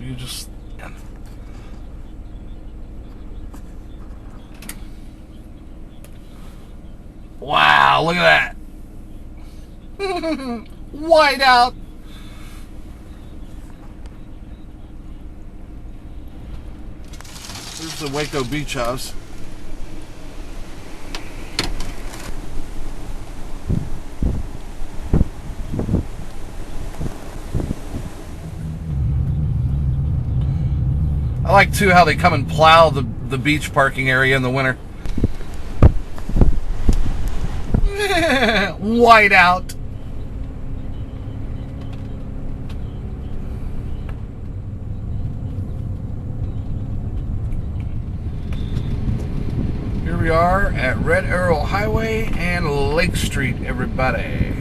You just... Wow, look at that. White out. Here's the WEKO Beach House. I like too how they come and plow the beach parking area in the winter. White out. Here we are at Red Arrow Highway and Lake Street, everybody.